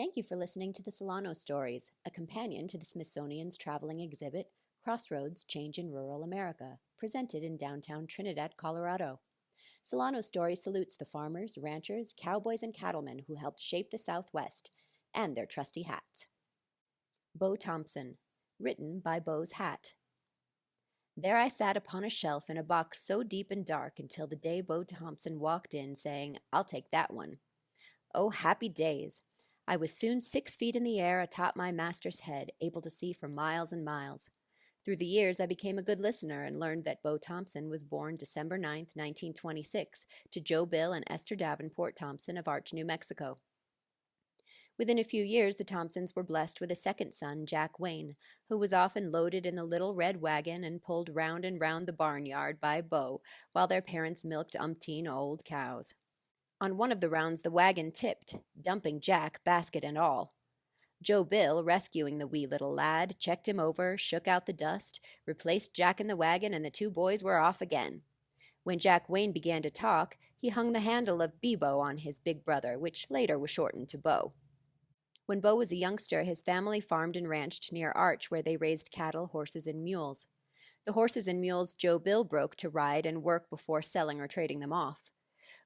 Thank you for listening to the Solanos Stories, a companion to the Smithsonian's traveling exhibit, Crossroads Change in Rural America, presented in downtown Trinidad, Colorado. Solanos Stories salutes the farmers, ranchers, cowboys, and cattlemen who helped shape the Southwest, and their trusty hats. Bo Thompson, written by Bo's Hat. There I sat upon a shelf in a box so deep and dark until the day Bo Thompson walked in, saying, "I'll take that one." Oh, happy days! I was soon 6 feet in the air atop my master's head, able to see for miles and miles. Through the years, I became a good listener and learned that Bo Thompson was born December 9th, 1926, to Joe Bill and Esther Davenport Thompson of Arch, New Mexico. Within a few years, the Thompsons were blessed with a second son, Jack Wayne, who was often loaded in the little red wagon and pulled round and round the barnyard by Bo while their parents milked umpteen old cows. On one of the rounds, the wagon tipped, dumping Jack, basket and all. Joe Bill, rescuing the wee little lad, checked him over, shook out the dust, replaced Jack in the wagon, and the two boys were off again. When Jack Wayne began to talk, he hung the handle of Bebo on his big brother, which later was shortened to Bo. When Bo was a youngster, his family farmed and ranched near Arch, where they raised cattle, horses, and mules. The horses and mules Joe Bill broke to ride and work before selling or trading them off.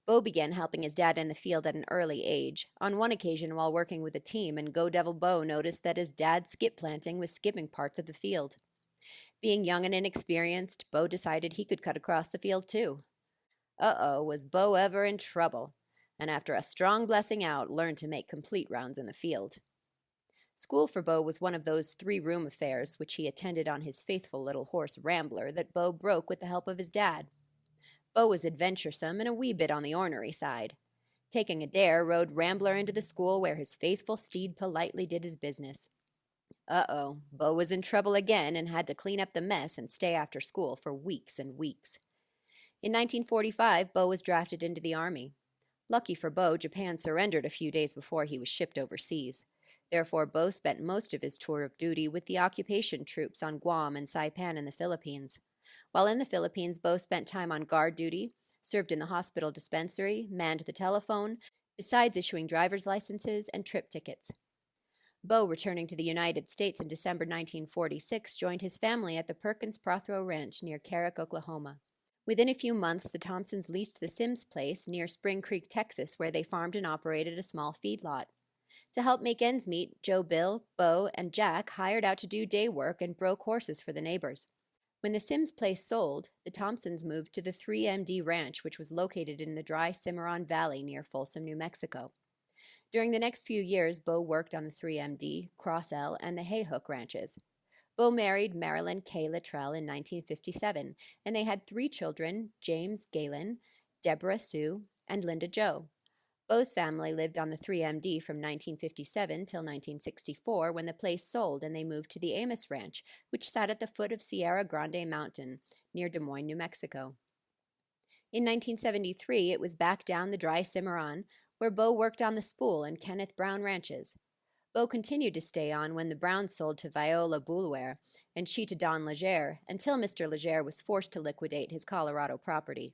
Bo began helping his dad in the field at an early age. On one occasion, while working with a team, and Go Devil Bo noticed that his dad skip planting was skipping parts of the field. Being young and inexperienced, Bo decided he could cut across the field too. Was Bo ever in trouble? And after a strong blessing out, learned to make complete rounds in the field. School for Bo was one of those 3-room affairs which he attended on his faithful little horse Rambler that Bo broke with the help of his dad. Bo was adventuresome and a wee bit on the ornery side. Taking a dare, rode Rambler into the school where his faithful steed politely did his business. Bo was in trouble again and had to clean up the mess and stay after school for weeks and weeks. In 1945, Bo was drafted into the Army. Lucky for Bo, Japan surrendered a few days before he was shipped overseas. Therefore, Bo spent most of his tour of duty with the occupation troops on Guam and Saipan in the Philippines. While in the Philippines, Bo spent time on guard duty, served in the hospital dispensary, manned the telephone, besides issuing driver's licenses and trip tickets. Bo, returning to the United States in December 1946, joined his family at the Perkins Prothero Ranch near Carrick, Oklahoma. Within a few months, the Thompsons leased the Sims Place near Spring Creek, Texas, where they farmed and operated a small feedlot. To help make ends meet, Joe Bill, Bo, and Jack hired out to do day work and broke horses for the neighbors. When the Sims Place sold, the Thompsons moved to the 3MD Ranch, which was located in the dry Cimarron Valley near Folsom, New Mexico. During the next few years, Bo worked on the 3MD, Cross L, and the Hayhook ranches. Bo married Marilyn K. Luttrell in 1957, and they had 3 children, James Galen, Deborah Sue, and Linda Jo. Bo's family lived on the 3MD from 1957 till 1964 when the place sold and they moved to the Amos Ranch, which sat at the foot of Sierra Grande Mountain near Des Moines, New Mexico. In 1973, it was back down the dry Cimarron, where Bo worked on the Spool and Kenneth Brown ranches. Bo continued to stay on when the Browns sold to Viola Boulware and she to Don Legere until Mr. Legere was forced to liquidate his Colorado property.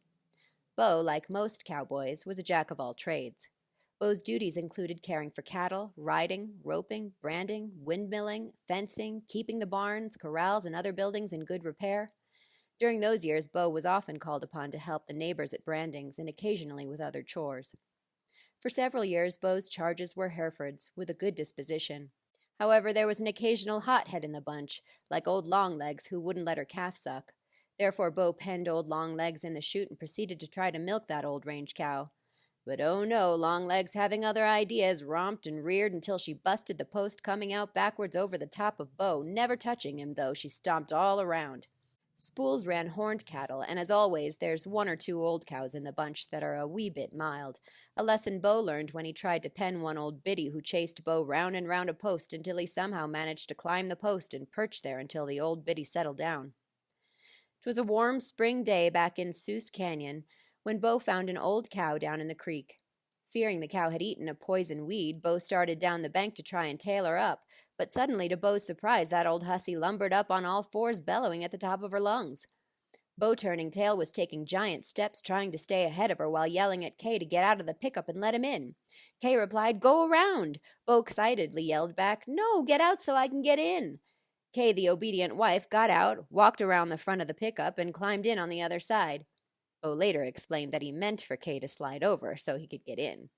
Bo, like most cowboys, was a jack of all trades. Bo's duties included caring for cattle, riding, roping, branding, windmilling, fencing, keeping the barns, corrals, and other buildings in good repair. During those years, Bo was often called upon to help the neighbors at brandings and occasionally with other chores. For several years, Bo's charges were Herefords, with a good disposition. However, there was an occasional hothead in the bunch, like old Longlegs, who wouldn't let her calf suck. Therefore, Bo penned old Longlegs in the chute and proceeded to try to milk that old range cow. But oh no, Longlegs, having other ideas, romped and reared until she busted the post coming out backwards over the top of Bo, never touching him, though she stomped all around. Spools ran horned cattle, and as always, there's 1 or 2 old cows in the bunch that are a wee bit mild, a lesson Bo learned when he tried to pen one old biddy who chased Bo round and round a post until he somehow managed to climb the post and perch there until the old biddy settled down. It was a warm spring day back in Seuss Canyon when Bo found an old cow down in the creek. Fearing the cow had eaten a poison weed, Bo started down the bank to try and tail her up, but suddenly, to Bo's surprise, that old hussy lumbered up on all 4s, bellowing at the top of her lungs. Bo Turning Tail was taking giant steps trying to stay ahead of her while yelling at Kay to get out of the pickup and let him in. Kay replied, "Go around." Bo excitedly yelled back, "No, get out so I can get in." Kay, the obedient wife, got out, walked around the front of the pickup, and climbed in on the other side. Bo later explained that he meant for Kay to slide over so he could get in.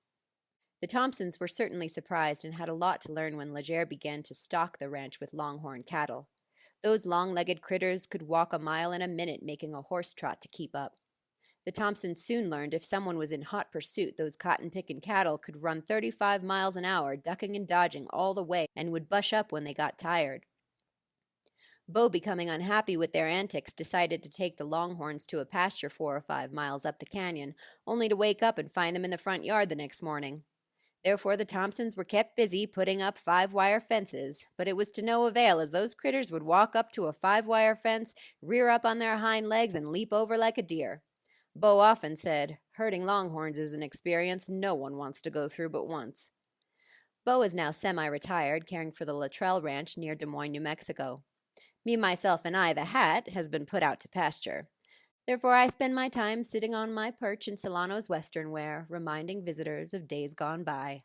The Thompsons were certainly surprised and had a lot to learn when Leger began to stock the ranch with longhorn cattle. Those long-legged critters could walk a mile in a minute, making a horse trot to keep up. The Thompsons soon learned if someone was in hot pursuit, those cotton-picking cattle could run 35 miles an hour, ducking and dodging all the way, and would bush up when they got tired. Bo, becoming unhappy with their antics, decided to take the longhorns to a pasture 4 or 5 miles up the canyon, only to wake up and find them in the front yard the next morning. Therefore, the Thompsons were kept busy putting up 5-wire fences, but it was to no avail, as those critters would walk up to a 5-wire fence, rear up on their hind legs, and leap over like a deer. Bo often said, "Herding longhorns is an experience no one wants to go through but once." Bo is now semi-retired, caring for the Luttrell Ranch near Des Moines, New Mexico. Me, Myself, and I, the Hat, has been put out to pasture. Therefore, I spend my time sitting on my perch in Solanos western wear, reminding visitors of days gone by.